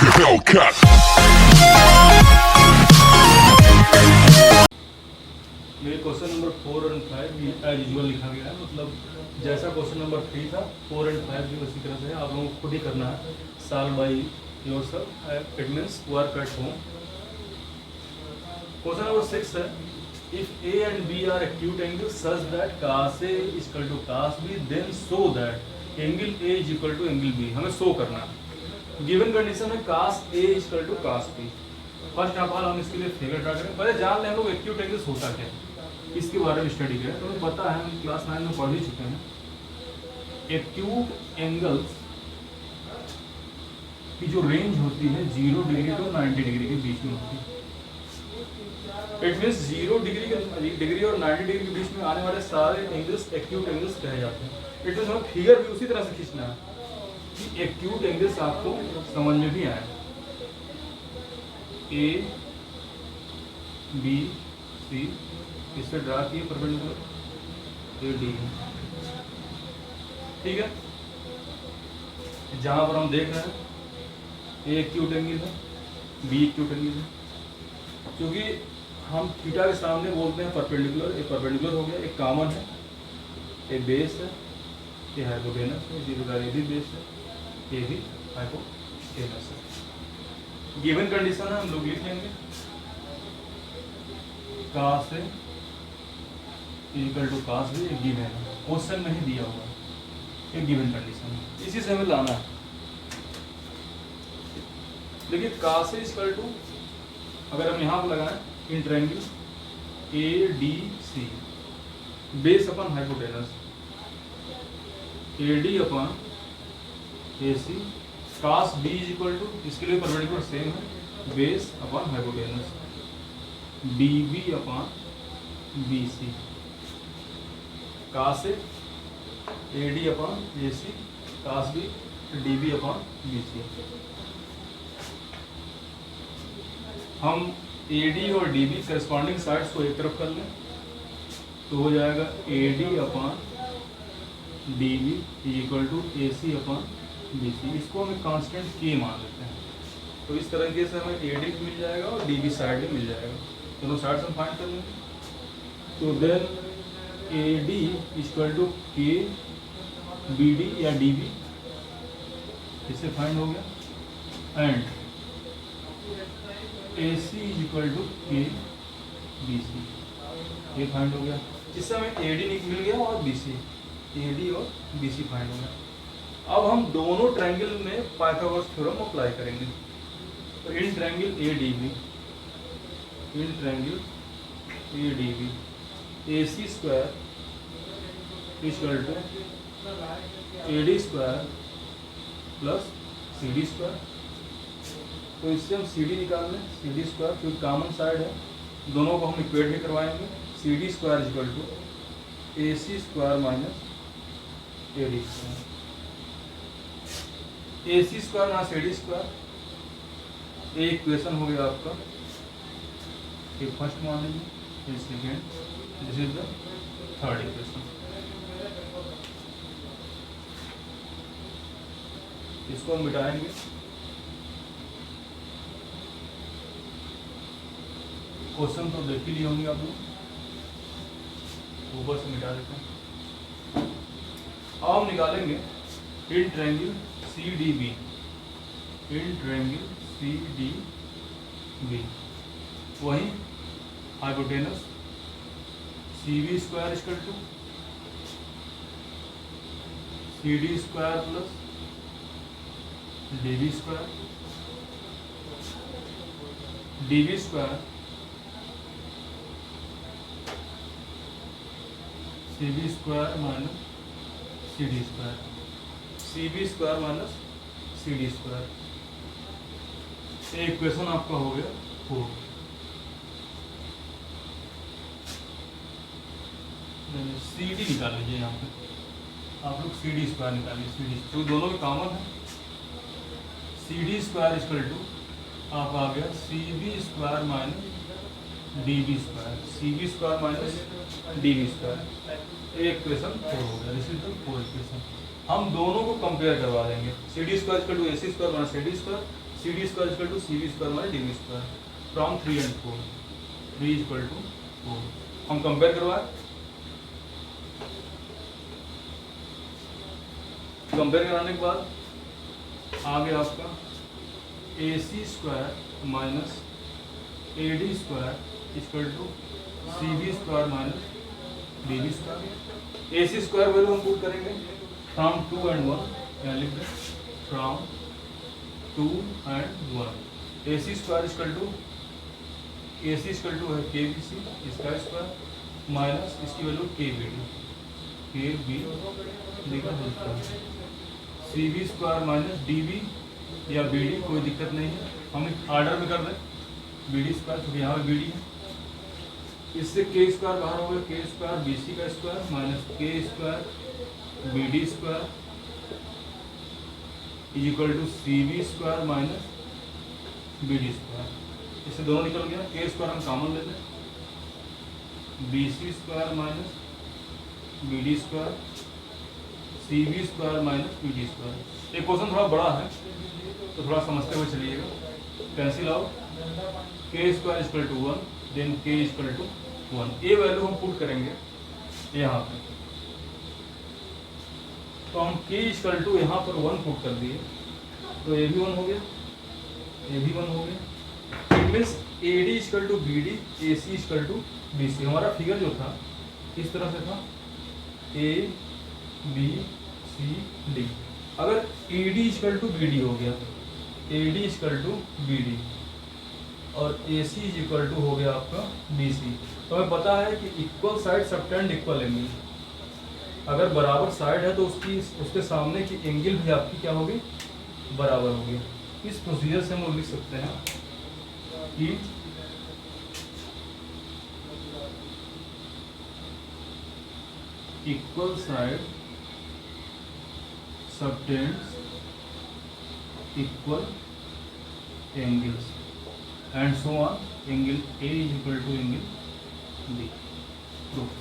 Hellcat. मेरे question number 4 और 5 भी एज यूजुअल लिखा गया है, मतलब जैसा क्वेश्चन नंबर 3 था 4 और 5 भी उसी तरह से है। आप लोगों को खुद ही करना है, solve by yourself, it means work at home. Question number 6 है, if A and B are acute angle such that cos A is equal to cos B, then show that angle A is equal to angle B। हमें show करना है। Given condition है cos A is equal to cos B। First of all हम इसके लिए figure draw करें। पहले जान लें हम लोग एक्यूट एंगल्स होता क्या है, इसके बारे में स्टडी करें। तो हमें पता है, हम क्लास 9 में पढ़ ही चुके हैं। एक्यूट एंगल्स की जो रेंज होती है 0 डिग्री टू 90 डिग्री के बीच में होती है। इट मीन्स 0 डिग्री और 90 डिग्री के बीच में आने वाले सारे एंगल्स एक्यूट एंगल्स कहे जाते हैं। इट मीन्स हमें फिगर भी उसी तरह से खींचना है कि एक्यूट एंगल्स आपको समझ में भी आए। ए बी सी इससे ड्रा किए परपेंडिकुलर, ए डी, ठीक है। जहां पर हम देख रहे हैं ए एक्यूट एंगल है, बी एक्यूट एंगल है। क्योंकि हम थीटा के सामने बोलते हैं परपेंडिकुलर, एक परपेंडिकुलर हो गया, एक कॉमन है, एक बेस है, ये हाइपोटेनस है, ये भी बेस है, ये भी हाइपोटेनस है। गिवन कंडीशन है, हम लोग लिख लेंगे cos A equal to cos B, एक गिवन है, क्वेश्चन में ही दिया हुआ है, एक गिवन कंडीशन है, इसी से हमें लाना है। देखिए cos A इक्वल टू, अगर हम यहाँ पर लगाएं in triangle ADC, base upon hypotenuse, AD upon AC, cos B is equal to, इसके लिए परपेंडिकुलर सेम है, base upon hypotenuse, DB upon BC, cos A AD upon AC, cos B DB upon BC। हम AD और DB corresponding sides को एक तरफ कर लें तो हो जाएगा AD upon DB equal to AC upon BC। इसको हम कांस्टेंट K मान लेते हैं, तो इस तरीके से हमें AD भी मिल जाएगा और DB साइड भी मिल जाएगा, दोनों साइड हम फाइंड कर लेंगे। तो then AD equal to K BD या DB, इससे फाइंड हो गया, and AC is equal to K BC, ये फाइंड हो गया। इससे हमें AD मिल गया और BC, AD और BC फाइंड हो गया। अब हम दोनों ट्रायंगल में पाइथागोरस थ्योरम अप्लाई करेंगे। तो in triangle ADB, in triangle ADB AC square equal to AD square plus CD square. तो इससे हम CD निकाल लें, CD स्क्वायर, क्योंकि कॉमन साइड है, दोनों को हम इक्वेट भी करवाएंगे। CD square equal to AC square minus AD square, AC square minus AD square, एक इक्वेशन हो गया आपका, ये फर्स्ट मान लीजिए, ये second, this is the third equation. इसको हम मिटाएंगे, क्वेश्चन तो देख ही लिए होंगे आप लोग, ऊपर से मिटा देते हैं। अब हम निकालेंगे in triangle CDB, in triangle CDB, वही hypotenuse CV square equal to CD square plus DB square, DB square CV square minus CD square, CB square minus CD square. एक क्वेश्चन आपका हो गया 4। CD निकाल लीजिए, यहाँ पे आप लोग CD स्क्वायर निकालिए, CD जो दोनों में कॉमन है, CD स्क्वायर इक्वल टू आप आ गया CB square minus DB square, CB square minus DB square. एक इक्वेशन 4 हो गया, दिस इज द 4 इक्वेशन। हम दोनों को कंपेयर करवा देंगे, CD square equal to AC square minus AD square, C D square equal to C B square minus D B square from 3 and 4, 3 equal to 4। हम compare करवाए, compare कराने के बाद आ गया आपका A C square minus A D square equal to C B square minus D B square. A C square value हम put करेंगे फ्रॉम 2 and 1, यहाँ लिख दें from 2 and 1। A C square equal to है के बी सी इसका square minus इसकी value के बी डी का whole, C B square minus D B या बी डी, कोई दिक्कत नहीं है, हम ऑर्डर में कर दें बी डी स्क्वायर क्योंकि यहाँ पे बी डी है। इससे के स्क्वायर बाहर हो गया, के स्क्वायर बी सी का square minus K square B D square equal to C B square minus B D square. इससे दोनों निकल गया, के स्क्वायर हम कॉमन लेते हैं, B C square minus B D square C B square minus B D square. एक question थोड़ा बड़ा है तो थोड़ा समझते हुए चलिएगा। Cancel out, K square equal to 1 then K equal to 1। ये वैल्यू हम पुट करेंगे यहाँ पे, तो हम के इक्वल टू यहाँ पर 1 पुट कर दिए तो ये भी 1 हो गया, ये भी 1 हो गया। It means A D equal to B D, A C equal to B C. हमारा फिगर जो था इस तरह से था ए बी सी डी। अगर A D equal to B D हो गया, A D equal to B D और ए सी इक्वल टू हो गया आपका बी सी, तो हमें पता है कि equal side subtend equal angle. अगर बराबर साइड है तो उसके सामने की एंगल भी आपकी क्या होगी, बराबर होगी। इस प्रोसीजर से हम लिख सकते हैं कि equal side subtends equal angles and so on, angle A is equal to angle B. Proof.